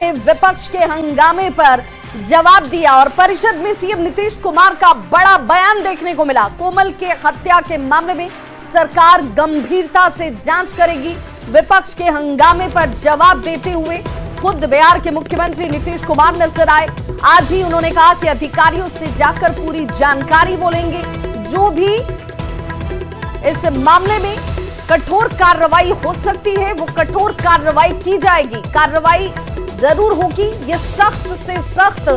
विपक्ष के हंगामे पर जवाब दिया और परिषद में सीएम नीतीश कुमार का बड़ा बयान देखने को मिला। कोमल के हत्या के मामले में सरकार गंभीरता से जांच करेगी। विपक्ष के हंगामे पर जवाब देते हुए खुद बिहार के मुख्यमंत्री नीतीश कुमार नजर आए। आज ही उन्होंने कहा कि अधिकारियों से जाकर पूरी जानकारी बोलेंगे। जो भी इस मामले में कठोर कार्रवाई हो सकती है वो कठोर कार्रवाई की जाएगी। कार्रवाई जरूर होगी। ये सख्त से सख्त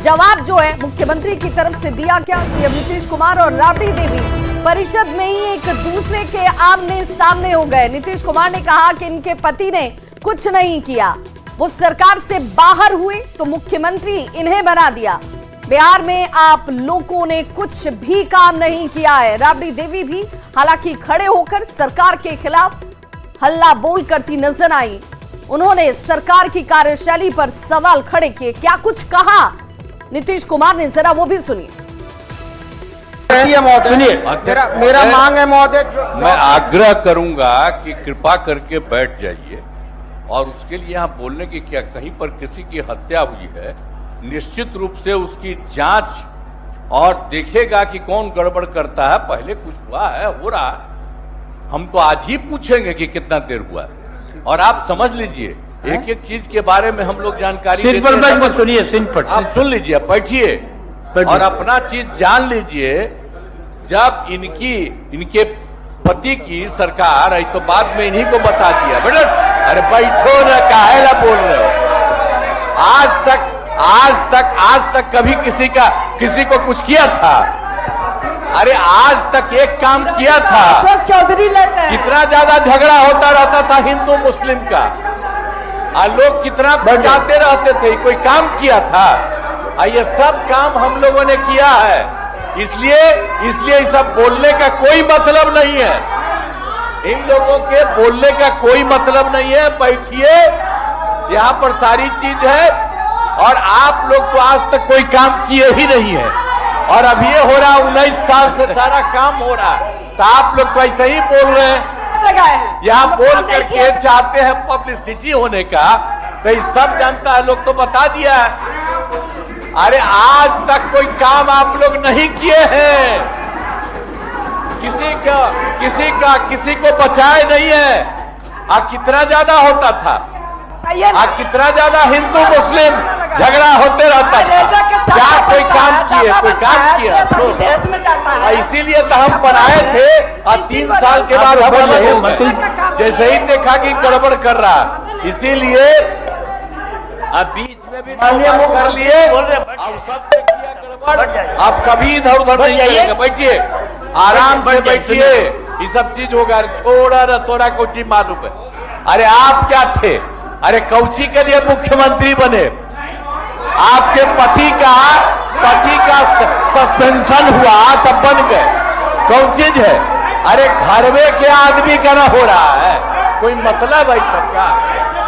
जवाब जो है मुख्यमंत्री की तरफ से दिया गया। सीएम नीतीश कुमार और राबड़ी देवी परिषद में ही एक दूसरे के आमने सामने हो गए। नीतीश कुमार ने कहा कि इनके पति ने कुछ नहीं किया, वो सरकार से बाहर हुए तो मुख्यमंत्री इन्हें बना दिया। बिहार में आप लोगों ने कुछ भी काम नहीं किया है। राबड़ी देवी भी हालांकि खड़े होकर सरकार के खिलाफ हल्ला बोल करती नजर आई। उन्होंने सरकार की कार्यशैली पर सवाल खड़े किए। क्या कुछ कहा नीतीश कुमार ने, जरा वो भी सुनिए। मेरा मांग है महोदय, मैं आग्रह करूंगा कि कृपा करके बैठ जाइए और उसके लिए यहाँ बोलने की क्या, कहीं पर किसी की हत्या हुई है, निश्चित रूप से उसकी जांच और देखेगा कि कौन गड़बड़ करता है। पहले कुछ हुआ है, हो रहा है, हम तो आज ही पूछेंगे कि कितना देर हुआ है। और आप समझ लीजिए एक एक चीज के बारे में हम लोग जानकारी सुनिए, आप सुन लीजिए, बैठिए और अपना चीज जान लीजिए। जब इनके पति की सरकार आई तो बाद में इन्हीं को बता दिया। बेटा अरे बैठो ना, काहे ना बोल रहे हो। आज तक कभी किसी को कुछ किया था? अरे आज तक एक काम किया था? चौधरी कितना ज्यादा झगड़ा होता रहता था हिंदू मुस्लिम का, और लोग कितना बचाते रहते थे, कोई काम किया था? ये सब काम हम लोगों ने किया है। इसलिए सब बोलने का कोई मतलब नहीं है। इन लोगों के बोलने का कोई मतलब नहीं है। बैठिए, यहाँ पर सारी चीज है और आप लोग तो आज तक कोई काम किए ही नहीं है और अब ये हो रहा, 19 साल से सारा काम हो रहा है, तो आप लोग तो ऐसे ही बोल रहे हैं। यहाँ बोल करके चाहते हैं पब्लिसिटी होने का, तो ये सब जानता है, लोग तो बता दिया है। अरे आज तक कोई काम आप लोग नहीं किए हैं, किसी को बचाए नहीं है। कितना ज्यादा होता था, कितना ज्यादा हिंदू मुस्लिम झगड़ा होते रहता था। क्या कोई काम किया? इसीलिए तो हम बनाए थे और 3 साल के बाद हम अलग हो गए, जैसे ही देखा कि गड़बड़ कर रहा। इसीलिए बीच में भी कर लिए और सब किया गड़बड़। आप कभी इधर उधर नहीं जाइएगा, बैठिए, आराम से बैठिए, ये सब चीज होगा। छोड़ा न थोड़ा कुछ मालूम है। अरे आप क्या थे? अरे कौची के लिए मुख्यमंत्री बने? आपके पति का सस्पेंशन हुआ तब बन गए, कौन चीज है? अरे घर में के आदमी का ना हो रहा है, कोई मतलब है सबका?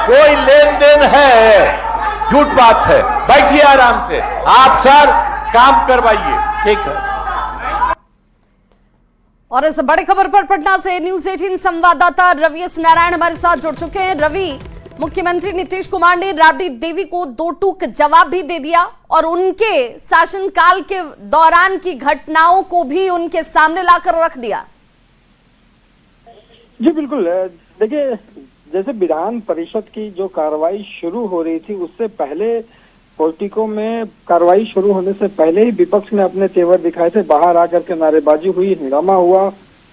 कोई लेन देन है? झूठ बात है। बैठिए आराम से, आप सर काम करवाइए, ठीक है। और इस बड़ी खबर पर पटना से न्यूज 18 संवाददाता रवि एस नारायण हमारे साथ जुड़ चुके हैं। रवि, मुख्यमंत्री नीतीश कुमार ने राबड़ी देवी को 2 टूक जवाब भी दे दिया और उनके शासनकाल के दौरान की घटनाओं को भी उनके सामने लाकर रख दिया। जी बिल्कुल, देखिए जैसे विधान परिषद की जो कार्रवाई शुरू हो रही थी उससे पहले पॉलिटिको में कार्रवाई शुरू होने से पहले ही विपक्ष ने अपने तेवर दिखाए थे। बाहर आकर के नारेबाजी हुई, हंगामा हुआ,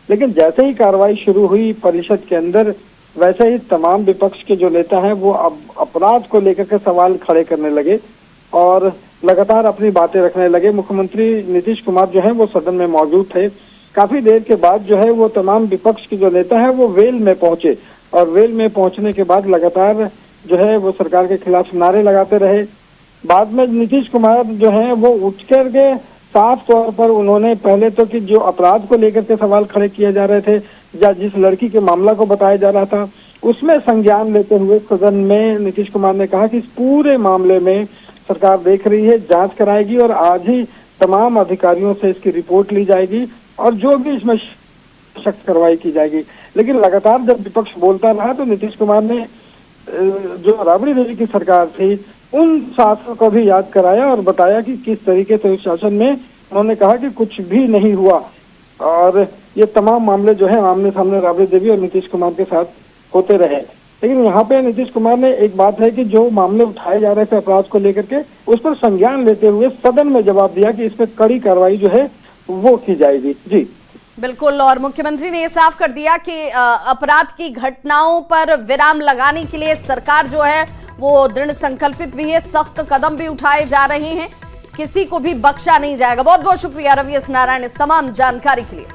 लेकिन जैसे ही कार्रवाई शुरू हुई परिषद के अंदर, वैसे ही तमाम विपक्ष के जो नेता हैं वो अब अपराध को लेकर के सवाल खड़े करने लगे और लगातार अपनी बातें रखने लगे। मुख्यमंत्री नीतीश कुमार जो है वो सदन में मौजूद थे। काफी देर के बाद जो है वो तमाम विपक्ष के जो नेता हैं वो वेल में पहुंचे और वेल में पहुंचने के बाद लगातार जो है वो सरकार के खिलाफ नारे लगाते रहे। बाद में नीतीश कुमार जो है वो उठ करके साफ तौर पर उन्होंने पहले तो कि जो अपराध को लेकर के सवाल खड़े किए जा रहे थे या जिस लड़की के मामला को बताया जा रहा था उसमें संज्ञान लेते हुए सदन में नीतीश कुमार ने कहा कि इस पूरे मामले में सरकार देख रही है, जांच कराएगी और आज ही तमाम अधिकारियों से इसकी रिपोर्ट ली जाएगी और जो भी इसमें सख्त कार्रवाई की जाएगी। लेकिन लगातार जब विपक्ष बोलता रहा तो नीतीश कुमार ने जो राबड़ी देवी की सरकार थी उन शासकों को भी याद कराया और बताया कि किस तरीके से उस शासन में उन्होंने कहा कि कुछ भी नहीं हुआ और ये तमाम मामले जो है आमने सामने राबड़ी देवी और नीतीश कुमार के साथ होते रहे। लेकिन यहाँ पे नीतीश कुमार ने एक बात है कि जो मामले उठाए जा रहे थे अपराध को लेकर के उस पर संज्ञान लेते हुए सदन में जवाब दिया कि इस पर कड़ी कार्रवाई जो है वो की जाएगी। जी बिल्कुल, और मुख्यमंत्री ने ये साफ कर दिया कि अपराध की घटनाओं पर विराम लगाने के लिए सरकार जो है वो दृढ़ संकल्पित भी है, सख्त कदम भी उठाए जा रहे हैं, किसी को भी बख्शा नहीं जाएगा। बहुत बहुत शुक्रिया रवि एस नारायण इस तमाम जानकारी के लिए।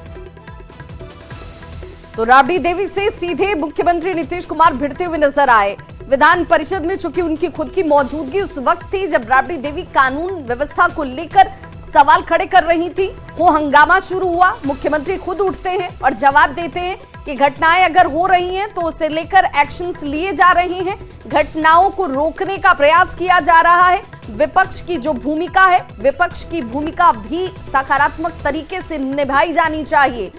तो राबड़ी देवी से सीधे मुख्यमंत्री नीतीश कुमार भिड़ते हुए नजर आए विधान परिषद में, चूंकि उनकी खुद की मौजूदगी उस वक्त थी जब राबड़ी देवी कानून व्यवस्था को लेकर सवाल खड़े कर रही थी। वो हंगामा शुरू हुआ, मुख्यमंत्री खुद उठते हैं और जवाब देते हैं कि घटनाएं अगर हो रही हैं तो उसे लेकर एक्शंस लिए जा रहे हैं, घटनाओं को रोकने का प्रयास किया जा रहा है। विपक्ष की जो भूमिका है, विपक्ष की भूमिका भी सकारात्मक तरीके से निभाई जानी चाहिए।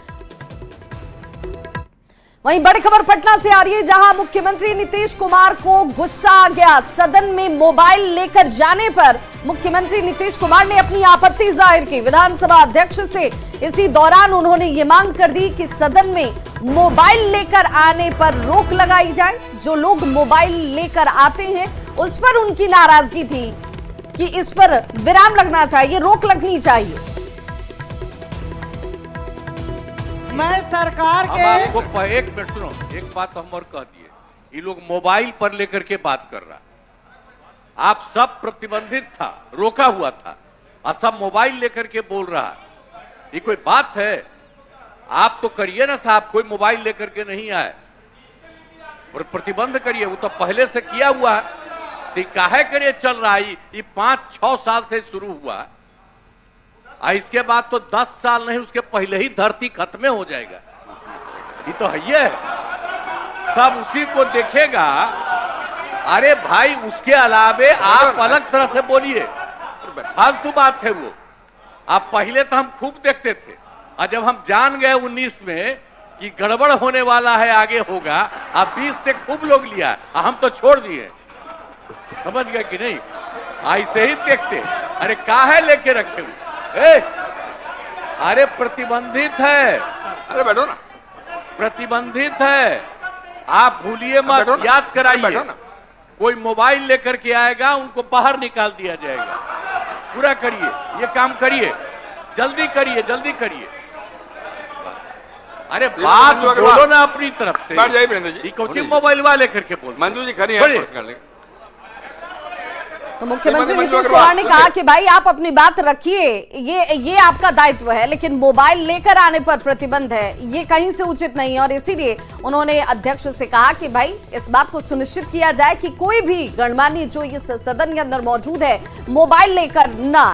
वहीं बड़ी खबर पटना से आ रही है, जहां मुख्यमंत्री नीतीश कुमार को गुस्सा आ गया। सदन में मोबाइल लेकर जाने पर मुख्यमंत्री नीतीश कुमार ने अपनी आपत्ति जाहिर की विधानसभा अध्यक्ष से। इसी दौरान उन्होंने ये मांग कर दी कि सदन में मोबाइल लेकर आने पर रोक लगाई जाए। जो लोग मोबाइल लेकर आते हैं उस पर उनकी नाराजगी थी कि इस पर विराम लगना चाहिए, रोक लगनी चाहिए। मैं सरकार के आपको एक मिनट सुनो, एक बात हम और कह दिए, ये लोग मोबाइल पर लेकर के बात कर रहा, आप सब प्रतिबंधित था, रोका हुआ था और सब मोबाइल लेकर के बोल रहा, ये कोई बात है? आप तो करिए ना साहब, कोई मोबाइल लेकर के नहीं आए और प्रतिबंध करिए, वो तो पहले से किया हुआ है, तो काहे करिए चल रहा है, ये 5-6 साल से शुरू हुआ इसके बाद तो 10 साल नहीं उसके पहले ही धरती खत्म हो जाएगा। ये तो है, ये सब उसी को देखेगा। अरे भाई उसके अलावे आप अलग तरह से बोलिए, फालतू बात है वो। आप पहले तो हम खूब देखते थे और जब हम जान गए 19 में कि गड़बड़ होने वाला है, आगे होगा, अब 20 से खूब लोग लिया, हम तो छोड़ दिए। समझ गए कि नहीं? ऐसे ही देखते, अरे काहे लेके रखे हुए, अरे प्रतिबंधित है, अरे बैठो ना, प्रतिबंधित है, आप भूलिए मत, याद कराइए। कोई मोबाइल लेकर के आएगा उनको बाहर निकाल दिया जाएगा। पूरा करिए, ये काम करिए, जल्दी करिए, जल्दी करिए। अरे बात बोलो ना अपनी तरफ से। बैठ जाइए वीरेंद्र जी, कोचिंग मोबाइल वाले करके बोल। मंजू जी खड़ी है। तो मुख्यमंत्री नीतीश कुमार ने कहा कि भाई आप अपनी बात रखिए, ये आपका दायित्व है, लेकिन मोबाइल लेकर आने पर प्रतिबंध है, ये कहीं से उचित नहीं है। और इसीलिए उन्होंने अध्यक्ष से कहा कि भाई इस बात को सुनिश्चित किया जाए कि कोई भी गणमान्य जो इस सदन के अंदर मौजूद है मोबाइल लेकर ना